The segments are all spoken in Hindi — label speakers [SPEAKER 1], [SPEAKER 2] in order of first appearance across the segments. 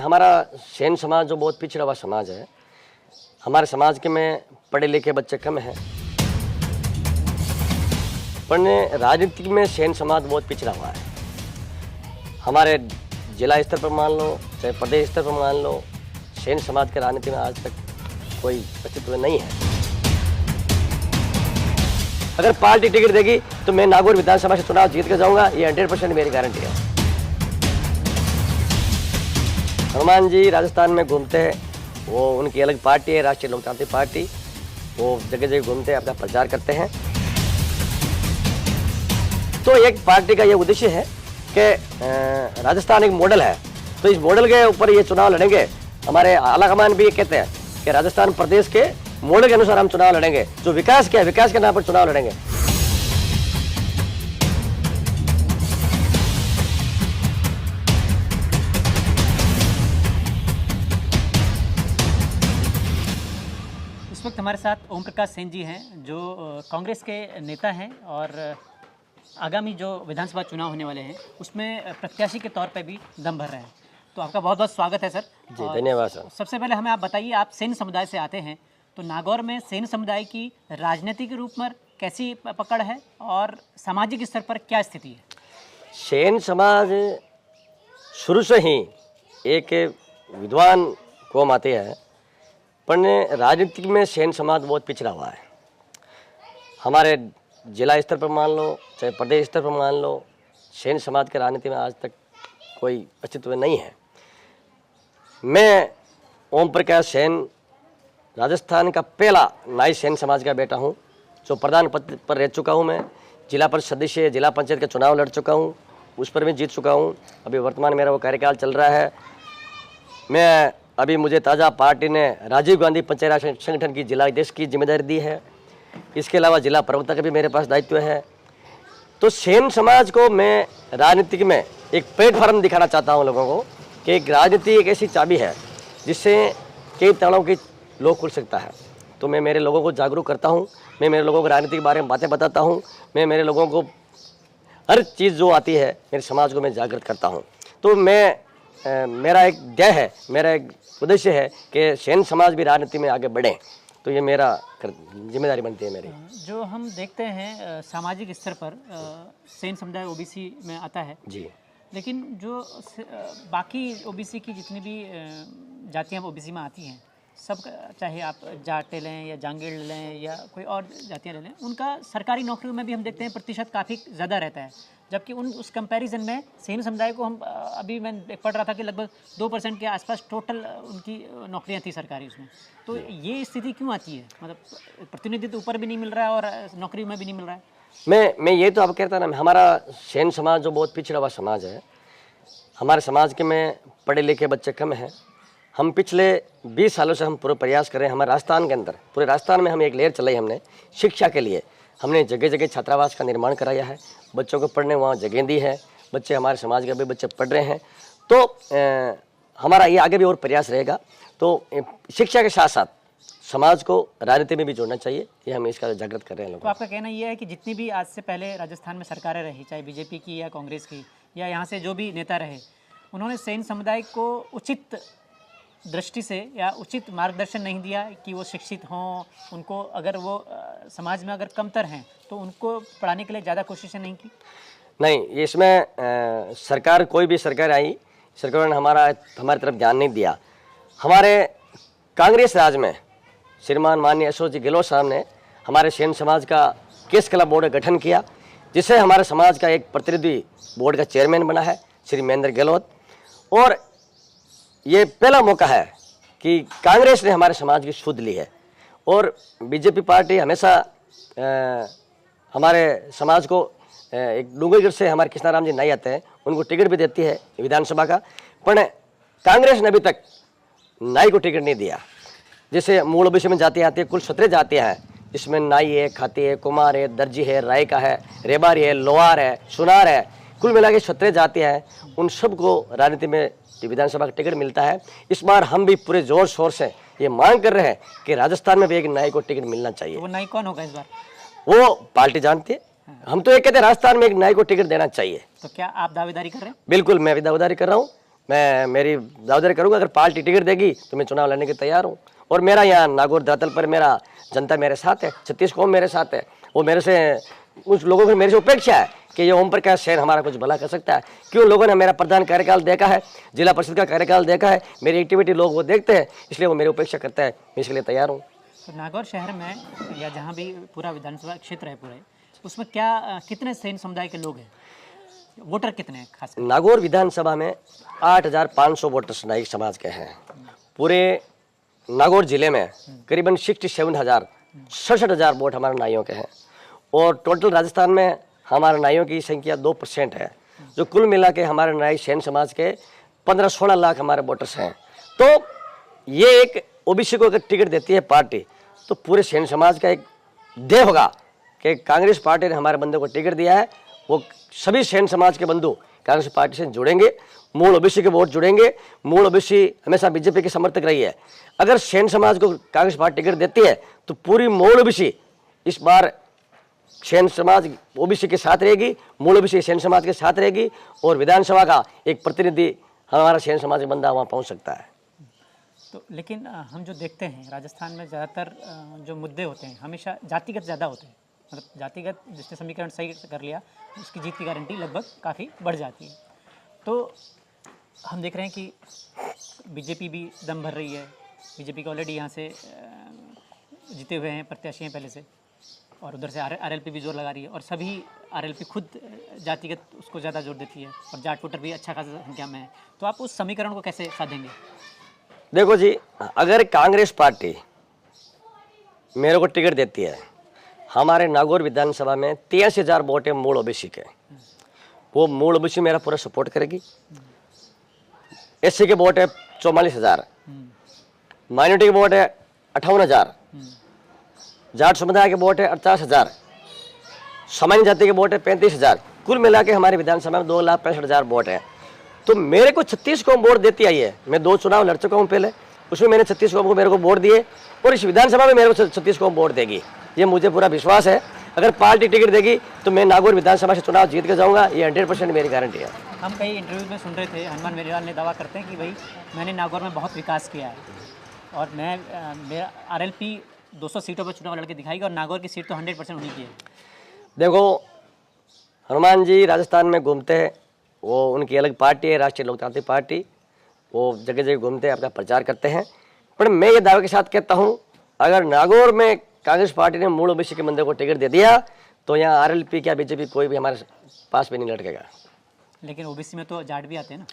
[SPEAKER 1] हमारा सेन समाज जो बहुत पिछड़ा हुआ समाज है। हमारे समाज के में पढ़े लिखे बच्चे कम हैं, पढ़ने राजनीति में सेन समाज बहुत पिछड़ा हुआ है। हमारे जिला स्तर पर मान लो चाहे प्रदेश स्तर पर मान लो, सेन समाज के राजनीति में आज तक कोई अस्तित्व नहीं है। अगर पार्टी टिकट देगी तो मैं नागौर विधानसभा से चुनाव जीत कर जाऊंगा, ये 100% मेरी गारंटी है। हनुमान जी राजस्थान में घूमते हैं, वो उनकी अलग पार्टी है, राष्ट्रीय लोकतांत्रिक पार्टी। वो जगह जगह घूमते हैं, अपना प्रचार करते हैं। तो एक पार्टी का ये उद्देश्य है कि राजस्थान एक मॉडल है, तो इस मॉडल के ऊपर ये चुनाव लड़ेंगे। हमारे आलाकमान भी ये कहते हैं कि राजस्थान प्रदेश के मॉडल के अनुसार हम चुनाव लड़ेंगे। जो विकास क्या है, विकास के नाम पर चुनाव लड़ेंगे।
[SPEAKER 2] इस वक्त हमारे साथ ओम प्रकाश सेन जी हैं, जो कांग्रेस के नेता हैं और आगामी जो विधानसभा चुनाव होने वाले हैं उसमें प्रत्याशी के तौर पे भी दम भर रहे हैं। तो आपका बहुत बहुत स्वागत है सर।
[SPEAKER 1] जी धन्यवाद सर।
[SPEAKER 2] सबसे पहले हमें आप बताइए, आप सेन समुदाय से आते हैं, तो नागौर में सेन समुदाय की राजनीतिक रूप में कैसी पकड़ है और सामाजिक स्तर पर क्या स्थिति है?
[SPEAKER 1] सेन समाज शुरू से ही एक विद्वान कौम आती है, पढ़ने राजनीति में सेन समाज बहुत पिछड़ा हुआ है। हमारे जिला स्तर पर मान लो चाहे प्रदेश स्तर पर मान लो, सेन समाज के राजनीति में आज तक कोई अस्तित्व नहीं है। मैं ओम प्रकाश सेन राजस्थान का पहला नाई सेन समाज का बेटा हूं, जो प्रधान पद पर रह चुका हूं। मैं जिला परिषद सदस्य, जिला पंचायत का चुनाव लड़ चुका हूं, उस पर भी जीत चुका हूं। अभी वर्तमान मेरा वो कार्यकाल चल रहा है। मैं अभी मुझे ताज़ा पार्टी ने राजीव गांधी पंचायत राज संगठन की जिला अध्यक्ष की जिम्मेदारी दी है। इसके अलावा जिला प्रवक्ता का भी मेरे पास दायित्व है। तो सेन समाज को मैं राजनीतिक में एक प्लेटफॉर्म दिखाना चाहता हूं लोगों को कि एक राजनीति एक ऐसी चाबी है जिससे कई तालों की लोग खुल सकता है। तो मैं मेरे लोगों को जागरूक करता हूं, मैं मेरे लोगों को राजनीति के बारे में बातें बताता हूं, मैं मेरे लोगों को हर चीज़ जो आती है मेरे समाज को मैं जागृत करता हूं। तो मेरा एक ध्येय है, मेरा एक उद्देश्य है कि सेन समाज भी राजनीति में आगे बढ़े। तो ये मेरा जिम्मेदारी बनती है मेरी।
[SPEAKER 2] जो हम देखते हैं सामाजिक स्तर पर सेन समुदाय ओबीसी में आता है
[SPEAKER 1] जी,
[SPEAKER 2] लेकिन जो बाकी ओबीसी की जितनी भी जातियां ओबीसी में आती हैं, सब चाहे आप जाट लें या जांगेड़ लें या कोई और जातियां ले लें, उनका सरकारी नौकरियों में भी हम देखते हैं प्रतिशत काफ़ी ज़्यादा रहता है। जबकि उस कंपैरिजन में सेन समुदाय को हम अभी मैं पढ़ रहा था कि लगभग 2% के आसपास टोटल उनकी नौकरियां थी सरकारी उसमें। तो ये स्थिति क्यों आती है? मतलब प्रतिनिधित्व ऊपर भी नहीं मिल रहा है और नौकरी में भी नहीं मिल रहा है।
[SPEAKER 1] मैं ये तो आप कहता ना, हमारा सेन समाज जो बहुत पिछड़ा हुआ समाज है। हमारे समाज के में पढ़े लिखे बच्चे कम हैं। हम पिछले 20 सालों से हम पूरे प्रयास कर रहे हैं। हमारे राजस्थान के अंदर, पूरे राजस्थान में हम एक लहर चलाई हमने शिक्षा के लिए। हमने जगह जगह छात्रावास का निर्माण कराया है, बच्चों को पढ़ने वहाँ जगह दी है। बच्चे हमारे समाज के भी बच्चे पढ़ रहे हैं। तो हमारा ये आगे भी और प्रयास रहेगा। तो शिक्षा के साथ साथ समाज को राजनीति में भी जोड़ना चाहिए, ये हम इसका जागृत कर रहे हैं लोगों को।
[SPEAKER 2] तो आपका कहना ये है कि जितनी भी आज से पहले राजस्थान में सरकारें रही, चाहे बीजेपी की या कांग्रेस की या यहाँ से जो भी नेता रहे, उन्होंने सेन समुदाय को उचित दृष्टि से या उचित मार्गदर्शन नहीं दिया कि वो शिक्षित हों। उनको अगर वो समाज में अगर कमतर हैं तो उनको पढ़ाने के लिए ज़्यादा कोशिशें नहीं की।
[SPEAKER 1] नहीं, इसमें सरकार, कोई भी सरकार आई, सरकार ने हमारी तरफ ध्यान नहीं दिया। हमारे कांग्रेस राज में श्रीमान माननीय अशोक जी गहलोत साहब ने हमारे सेन समाज का केस कला बोर्ड का गठन किया, जिससे हमारे समाज का एक प्रतिनिधि बोर्ड का चेयरमैन बना है श्री महेंद्र गहलोत। और ये पहला मौका है कि कांग्रेस ने हमारे समाज की सुध ली है। और बीजेपी पार्टी हमेशा हमारे समाज को एक डूंगरगढ़ से हमारे कृष्णाराम जी नाई आते हैं, उनको टिकट भी देती है विधानसभा का, पर कांग्रेस ने अभी तक नाई को टिकट नहीं दिया। जैसे मूल ओबीसी में जातियाँ आती है, कुल 17 जातियाँ हैं, जिसमें नाई है, खाती है, कुमार है, दर्जी है, रायका है, रेबारी है, लोहार है, सुनार है, कुल मिला के 17 जातियाँ हैं। उन सबको राजनीति में विधानसभा का टिकट मिलता है। इस बार हम भी पूरे जोर शोर से ये मांग कर रहे हैं कि राजस्थान में भी एक नाई को टिकट मिलना चाहिए।
[SPEAKER 2] वो नाई कौन होगा इस बार?
[SPEAKER 1] वो पार्टी जानती है। हम तो ये कहते हैं राजस्थान में एक नाई को टिकट देना चाहिए।
[SPEAKER 2] तो क्या आप दावेदारी कर रहे हैं?
[SPEAKER 1] बिल्कुल, मैं भी दावेदारी कर रहा हूँ। मैं मेरी दावेदारी करूँगा, अगर पार्टी टिकट देगी तो मैं चुनाव लड़ने के तैयार हूँ। और मेरा यहाँ नागौर दातल पर मेरा जनता मेरे साथ है, 36 कौम मेरे साथ है। वो मेरे से उस लोगों की मेरे से उपेक्षा है कि ये ओम प्रकाश सेन हमारा कुछ भला कर सकता है। क्यों? लोगों ने मेरा प्रधान कार्यकाल देखा है, जिला परिषद का कार्यकाल देखा है, मेरी एक्टिविटी लोग वो देखते हैं, इसलिए वो मेरी उपेक्षा करता है। मैं इसके लिए तैयार हूँ।
[SPEAKER 2] तो नागौर शहर में या जहाँ भी पूरा विधानसभा क्षेत्र है पूरे, उसमें क्या कितने सेन समुदाय के लोग हैं, वोटर कितने हैं खास?
[SPEAKER 1] नागौर विधानसभा में 8,500 वोटर्स नाइक समाज के हैं। पूरे नागौर जिले में करीबन 67,000 वोट हमारे नाइयों के हैं। और टोटल राजस्थान में हमारे नाइयों की संख्या 2% है, जो कुल मिला के हमारे नाई सेन समाज के 15-16 लाख हमारे वोटर्स हैं। तो ये एक ओबीसी को अगर टिकट देती है पार्टी, तो पूरे सेन समाज का एक ध्येय होगा कि कांग्रेस पार्टी ने हमारे बंदे को टिकट दिया है, वो सभी सेन समाज के बंधु कांग्रेस पार्टी से जुड़ेंगे, मूल ओबीसी के वोट जुड़ेंगे। मूल ओबीसी हमेशा बीजेपी की समर्थक रही है। अगर सेन समाज को कांग्रेस पार्टी टिकट देती है तो पूरी मूल ओबीसी इस बार सेन समाज ओबीसी के साथ रहेगी, मूल ओबीसी सेन समाज के साथ रहेगी, और विधानसभा का एक प्रतिनिधि हमारा सेन समाज का बंदा वहाँ पहुँच सकता है।
[SPEAKER 2] तो लेकिन हम जो देखते हैं राजस्थान में ज़्यादातर जो मुद्दे होते हैं हमेशा जातिगत ज़्यादा होते हैं। मतलब जातिगत जिसने समीकरण सही कर लिया उसकी जीत की गारंटी लगभग काफ़ी बढ़ जाती है। तो हम देख रहे हैं कि बीजेपी भी दम भर रही है। बीजेपी के ऑलरेडी यहाँ से जीते हुए हैं प्रत्याशी हैं पहले से, और उधर से आरएलपी भी जोर लगा रही है, और सभी आरएलपी खुद जातिगत उसको ज़्यादा जोर देती है, और जाट वोटर भी अच्छा खासा संख्या में है। तो आप उस समीकरण को कैसे साधेंगे?
[SPEAKER 1] देखो जी, अगर कांग्रेस पार्टी मेरे को टिकट देती है, हमारे नागौर विधानसभा में 83,000 वोट है मूल ओबीसी के, वो मूल ओबीसी मेरा पूरा सपोर्ट करेगी। एससी के वोट है 44,000, माइनॉरिटी के वोट है 58,000, जाट समुदाय के वोट है 48,000, सामान्य जाति के वोट है 35,000। कुल मिला के हमारे विधानसभा में 2,65,000 वोट है। तो मेरे को 36 कौम वोट देती आई है। मैं 2 चुनाव लड़ चुका हूँ पहले, उसमें मैंने 36 कौम को मेरे को वोट दिए, और इस विधानसभा में मेरे को 36 कौम वोट देगी, ये मुझे पूरा विश्वास है। अगर पार्टी टिकट देगी तो मैं नागौर विधानसभा से चुनाव जीत के जाऊंगा, ये 100% मेरी गारंटी है।
[SPEAKER 2] हम कई इंटरव्यू में सुन रहे थे, हनुमान बेनीवाल ने दावा करते हैं कि भाई मैंने नागौर में बहुत विकास किया है, और मैं मेरा आरएलपी 200 सीटों पर चुनाव लड़के दिखाएगी, और नागौर की सीट तो 100% उन्हीं की है।
[SPEAKER 1] देखो, हनुमान जी राजस्थान में घूमते हैं, वो उनकी अलग पार्टी है, राष्ट्रीय लोकतांत्रिक पार्टी, वो जगह जगह घूमते हैं, अपना प्रचार करते हैं। पर मैं ये दावे के साथ कहता हूँ, अगर नागौर में कांग्रेस पार्टी ने मूल ओबीसी के बंदे को टिकट दे दिया तो यहाँ आरएलपी क्या बीजेपी कोई भी हमारे पास भी नहीं लड़केगा।
[SPEAKER 2] लेकिन ओबीसी में तो जाट भी आते हैं ना।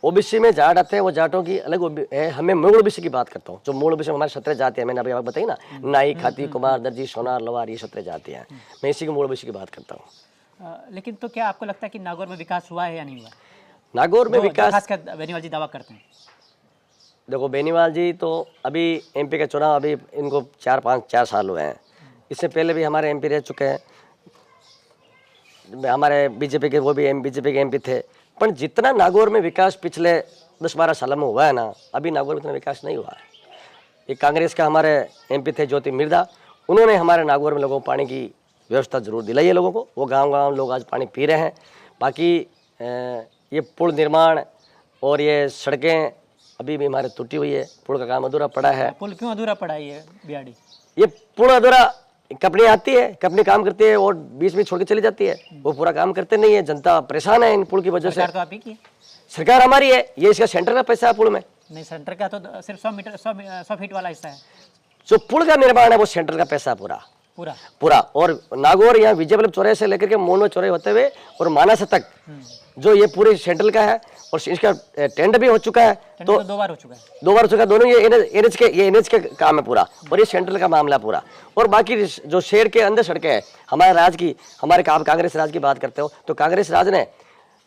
[SPEAKER 1] ओबीसी में जाट आते हैं, वो जाटों की अलग है। हमें मूल ओबीसी की बात करता हूँ, जो मूल ओबीसी में हमारे 17 जाति है, मैंने अभी आपको बताई ना, नाई, खाती, कुमार, दर्जी, सोनार, लोहार, ये 17 जाति हैं। मैं इसी की मूल ओबीसी की बात करता हूँ।
[SPEAKER 2] लेकिन तो क्या आपको लगता है कि नागौर में विकास हुआ है या नहीं हुआ?
[SPEAKER 1] नागौर में विकास
[SPEAKER 2] खासकर बेनीवाल जी दावा करते हैं।
[SPEAKER 1] देखो, बेनीवाल जी तो अभी एमपी का चुनाव अभी इनको 4 साल हुए हैं। इससे पहले भी हमारे एमपी रह चुके हैं, हमारे बीजेपी के, वो भी बीजेपी के एमपी थे। पर जितना नागौर में विकास पिछले 10-12 साल में हुआ है ना, अभी नागौर में इतना विकास नहीं हुआ है। ये कांग्रेस का हमारे एमपी थे ज्योति मिर्धा, उन्होंने हमारे नागौर में लोगों को पानी की व्यवस्था जरूर दिलाई है लोगों को, वो गाँव लोग आज पानी पी रहे हैं। बाकी ये पुल निर्माण और ये सड़कें अभी भी हमारे टूटी हुई है, पुल का काम अधूरा पड़ा है।
[SPEAKER 2] पुल क्यों अधूरा पड़ा है ये बियाड़ी?
[SPEAKER 1] ये पुल अधूरा, कंपनी आती है, कंपनी काम करती है और बीच में छोड़ के चली जाती है, वो पूरा काम करते नहीं है। जनता परेशान है इन पुल की वजह से।
[SPEAKER 2] सरकार तो आप ही की है।
[SPEAKER 1] सरकार हमारी है, ये इसका सेंटर का पैसा है पुल में।
[SPEAKER 2] नहीं, सेंटर का तो सिर्फ 100 फीट वाला हिस्सा है।
[SPEAKER 1] जो पुल का निर्माण है वो सेंटर का पैसा पूरा पूरा। और नागौर यहाँ विजय वल्लभ चौराहे से लेकर के मोनो चौराहे होते हुए और मानस तक जो ये पूरे सेंट्रल का है, और इसका टेंडर भी हो चुका है। तो
[SPEAKER 2] 2 बार हो चुका है,
[SPEAKER 1] 2 बार हो चुका है। दोनों ये एनएच के काम है पूरा, और ये सेंट्रल का मामला पूरा। और बाकी जो शहर के अंदर सड़कें हैं हमारे राज की, हमारे कांग्रेस राज की बात करते हो तो कांग्रेस राज ने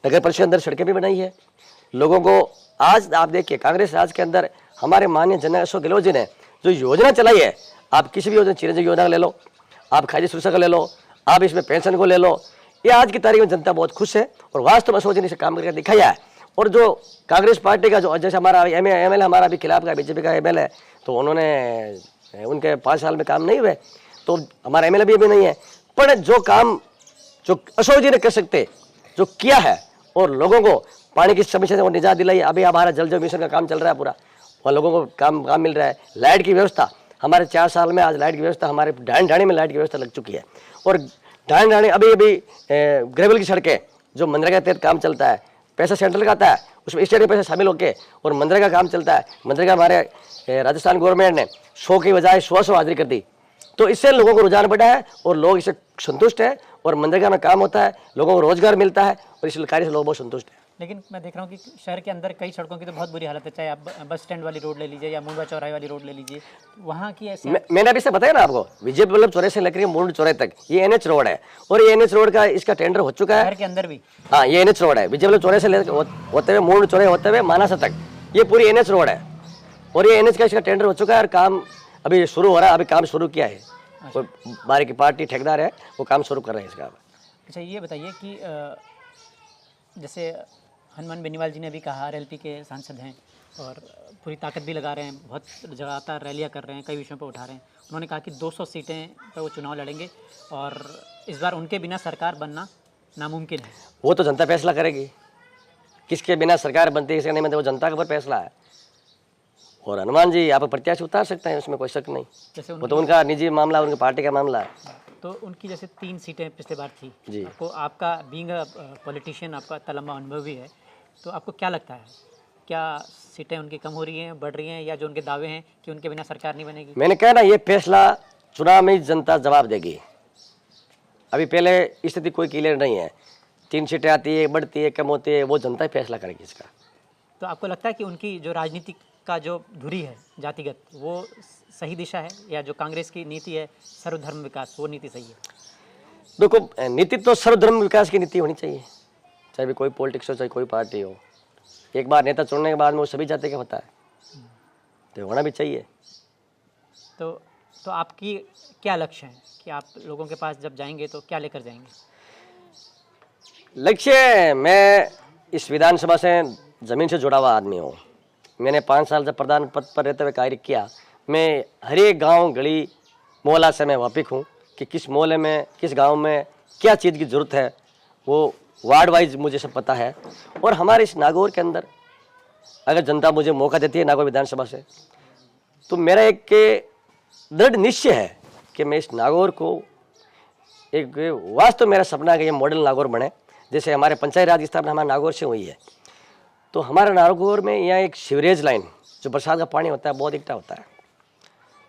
[SPEAKER 1] नगर परिषद अंदर सड़कें भी बनाई है लोगों को। आज आप देखिए, कांग्रेस राज के अंदर हमारे माननीय जनरल अशोक गहलोत जी ने जो योजना चलाई है, आप किसी भी योजना, चिरंजीवी योजना ले लो, आप खादी सुरक्षा का ले लो, आप इसमें पेंशन को ले लो, ये आज की तारीख में जनता बहुत खुश है। और वास्तव में अशोक जी ने इसे काम करके दिखाया है। और जो कांग्रेस पार्टी का जो जैसे हमारा एमएलए हमारा भी खिलाफ का बीजेपी का एमएलए, तो उन्होंने उनके 5 साल में काम नहीं हुए, तो हमारा एमएलए भी अभी नहीं है। पर जो काम जो अशोक जी ने कर सकते, जो किया है और लोगों को पानी की समस्या से वो निजात दिलाई। अभी हमारा जल जीवन मिशन का काम चल रहा है पूरा, वहाँ लोगों को काम मिल रहा है। लाइट की व्यवस्था हमारे 4 साल में आज लाइट की व्यवस्था हमारे ढाणी में लाइट की व्यवस्था लग चुकी है। और ढाणी अभी ग्रेवल की सड़कें जो मनरेगा के तहत काम चलता है, पैसा सेंट्रल का आता है, उसमें स्टेट के पैसे शामिल होकर और मनरेगा का काम चलता है। मनरेगा हमारे राजस्थान गवर्नमेंट ने 100 की बजाय 100 हाजिरी कर दी, तो इससे लोगों को रुझान बढ़ा है और लोग इससे संतुष्ट है और मनरेगा में काम होता है, लोगों को रोजगार मिलता है और इस कार्य से लोग बहुत संतुष्ट हैं।
[SPEAKER 2] लेकिन मैं देख रहा हूँ कि शहर के अंदर कई सड़कों की तो बहुत बुरी हालत है, चाहे आप बस स्टैंड वाली रोड ले लीजिए या मुंडवा चौराहे वाली रोड ले लीजिए, वहाँ की ऐसी
[SPEAKER 1] मैंने अभी से बताया ना आपको, विजय वल्लभ चौराहे से लेकर मुंड चौराहे तक ये NH रोड है और ये NH रोड का इसका टेंडर हो चुका है।
[SPEAKER 2] शहर के अंदर भी
[SPEAKER 1] हाँ, ये NH रोड है, विजय वल्लभ चौराहे से होते हुए मुंड चौराहे होते हुए मानासा तक ये पूरी NH रोड है और ये NH का इसका टेंडर हो चुका है और काम अभी शुरू हो रहा है। अभी काम शुरू किया है, कोई बाहर की पार्टी ठेकेदार है वो काम शुरू कर रहे हैं इसका।
[SPEAKER 2] अच्छा, ये बताइए कि जैसे हनुमान बेनीवाल जी ने भी कहा, RLP के सांसद हैं और पूरी ताकत भी लगा रहे हैं, बहुत लगातार रैलियाँ कर रहे हैं, कई विषयों पर उठा रहे हैं। उन्होंने कहा कि 200 सीटें पर वो चुनाव लड़ेंगे और इस बार उनके बिना सरकार बनना नामुमकिन है।
[SPEAKER 1] वो तो जनता फैसला करेगी, किसके बिना सरकार बनती है किसके नहीं बनती, वो जनता के ऊपर फैसला है। और हनुमान जी यहाँ पर प्रत्याशी उतार सकते हैं, उसमें कोई शक नहीं।
[SPEAKER 2] जैसे
[SPEAKER 1] वो तो उनका निजी मामला, उनकी पार्टी का मामला है।
[SPEAKER 2] तो उनकी जैसे 3 सीटें पिछले बार थी
[SPEAKER 1] जी।
[SPEAKER 2] आपको, आपका बीइंग अ पॉलिटिशियन, आपका इतना लंबा अनुभव भी है, तो आपको क्या लगता है, क्या सीटें उनकी कम हो रही हैं, बढ़ रही हैं, या जो उनके दावे हैं कि उनके बिना सरकार नहीं बनेगी?
[SPEAKER 1] मैंने कहा ना, ये फैसला चुनाव में जनता जवाब देगी। अभी पहले स्थिति कोई क्लियर नहीं है, 3 सीटें आती है, बढ़ती है, कम होती है, वो जनता ही फैसला करेगी इसका।
[SPEAKER 2] तो आपको लगता है कि उनकी जो राजनीति का जो धुरी है जातिगत, वो सही दिशा है, या जो कांग्रेस की नीति है सर्वधर्म विकास, वो नीति सही है?
[SPEAKER 1] देखो, नीति तो सर्वधर्म विकास की नीति होनी चाहिए, चाहे भी कोई पॉलिटिक्स हो, चाहे कोई पार्टी हो। एक बार नेता चुनने के बाद में वो सभी जाति का होता है, तो होना भी चाहिए।
[SPEAKER 2] तो आपकी क्या लक्ष्य है कि आप लोगों के पास जब जाएंगे तो क्या लेकर जाएंगे?
[SPEAKER 1] लक्ष्य, मैं इस विधानसभा से ज़मीन से जुड़ा हुआ आदमी हूँ। मैंने 5 साल जब प्रधान पद पर रहते हुए कार्य किया, मैं हर एक गाँव गली मोहल्ला से मैं वाकिफ हूँ कि किस मोहल्ले में किस गांव में क्या चीज़ की ज़रूरत है, वो वार्ड वाइज मुझे सब पता है। और हमारे इस नागौर के अंदर अगर जनता मुझे मौका देती है नागौर विधानसभा से, तो मेरा एक दृढ़ निश्चय है कि मैं इस नागौर को एक वास्तव मेरा सपना है कि ये मॉडल नागौर बने। जैसे हमारे पंचायत राज की स्थापना हमारे नागौर से हुई है, तो हमारे नागौर में यहाँ एक सीवरेज लाइन, जो बरसात का पानी होता है बहुत इकट्ठा होता है,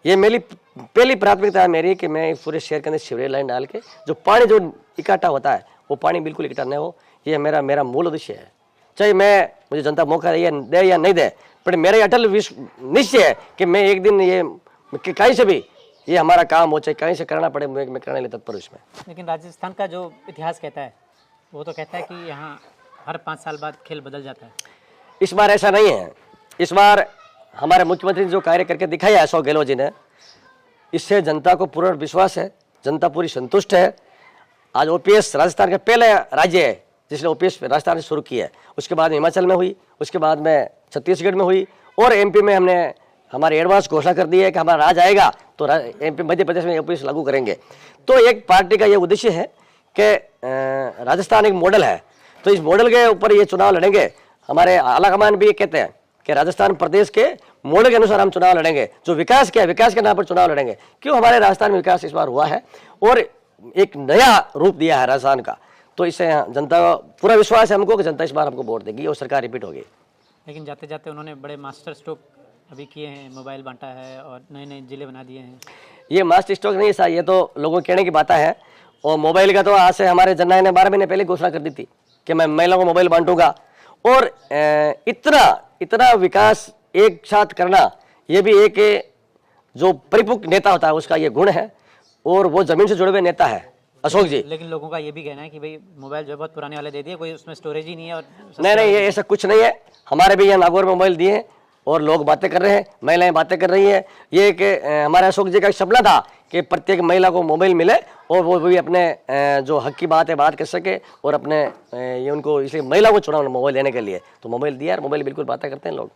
[SPEAKER 1] ये मेरी पहली प्राथमिकता है मेरी कि मैं पूरे शहर के अंदर सीवरेज लाइन डाल के जो पानी जो इकट्ठा होता है वो पानी बिल्कुल इकट्ठा नहीं हो, ये मेरा मूल उद्देश्य है। चाहे मुझे जनता मौका दे या नहीं दे, पर मेरा अटल निश्चय है कि मैं एक दिन ये कहीं से भी ये हमारा काम हो, चाहे कहीं से करना पड़े, मैं करने लिए तत्पर इसमें।
[SPEAKER 2] लेकिन राजस्थान का जो इतिहास कहता है वो तो कहता है कि यहाँ हर 5 साल बाद खेल बदल जाता है।
[SPEAKER 1] इस बार ऐसा नहीं है। इस बार हमारे मुख्यमंत्री ने जो कार्य करके दिखाया है अशोक गहलोत जी ने, इससे जनता को पूर्ण विश्वास है, जनता पूरी संतुष्ट है। आज OPS राजस्थान का पहले राज्य है जिसने OPS राजस्थान से शुरू किया है। उसके बाद हिमाचल में हुई, उसके बाद में छत्तीसगढ़ में हुई और MP में हमने हमारे एडवांस घोषणा कर दी है कि हमारा राज आएगा तो MP मध्य प्रदेश में OPS लागू करेंगे। तो एक पार्टी का ये उद्देश्य है कि राजस्थान एक मॉडल है, तो इस मॉडल के ऊपर ये चुनाव लड़ेंगे। हमारे आलाकमान भी ये कहते हैं कि राजस्थान प्रदेश के मॉडल के अनुसार हम चुनाव लड़ेंगे, जो विकास किया विकास के नाम पर चुनाव लड़ेंगे। क्यों हमारे राजस्थान में विकास इस बार हुआ है और एक नया रूप दिया है राजस्थान का, तो इससे जनता का पूरा विश्वास है हमको कि जनता इस बार हमको वोट देगी और सरकार रिपीट होगी।
[SPEAKER 2] लेकिन जाते जाते उन्होंने बड़े मास्टर स्ट्रोक अभी किए हैं, मोबाइल बांटा है और नए नए जिले बना दिए हैं।
[SPEAKER 1] ये मास्टर स्ट्रोक नहीं है, ये तो लोगों के कहने की बातें हैं। और मोबाइल का तो आज से हमारे जननायक ने 12 महीने पहले घोषणा कर दी थी कि मैं महिलाओं को मोबाइल बांटूंगा। और इतना विकास एक साथ करना, ये भी एक जो परिपक्व नेता होता है उसका ये गुण है, और वो जमीन से जुड़े हुए नेता है अशोक जी।
[SPEAKER 2] लेकिन लोगों का ये भी कहना है कि भाई मोबाइल जो बहुत पुराने वाले दे दिए, कोई उसमें स्टोरेज ही नहीं है। और
[SPEAKER 1] नहीं, ये ऐसा कुछ नहीं है। हमारे भी यहाँ नागौर में मोबाइल दिए हैं और लोग बातें कर रहे हैं, महिलाएं बातें कर रही हैं। ये कि हमारे अशोक जी का एक सपना था कि प्रत्येक महिला को मोबाइल मिले और वो भी अपने जो हक की बात है बात कर सके, और अपने ये उनको इसलिए महिला को चुना मोबाइल लेने के लिए, तो मोबाइल दिया और मोबाइल बिल्कुल बातें करते हैं लोग।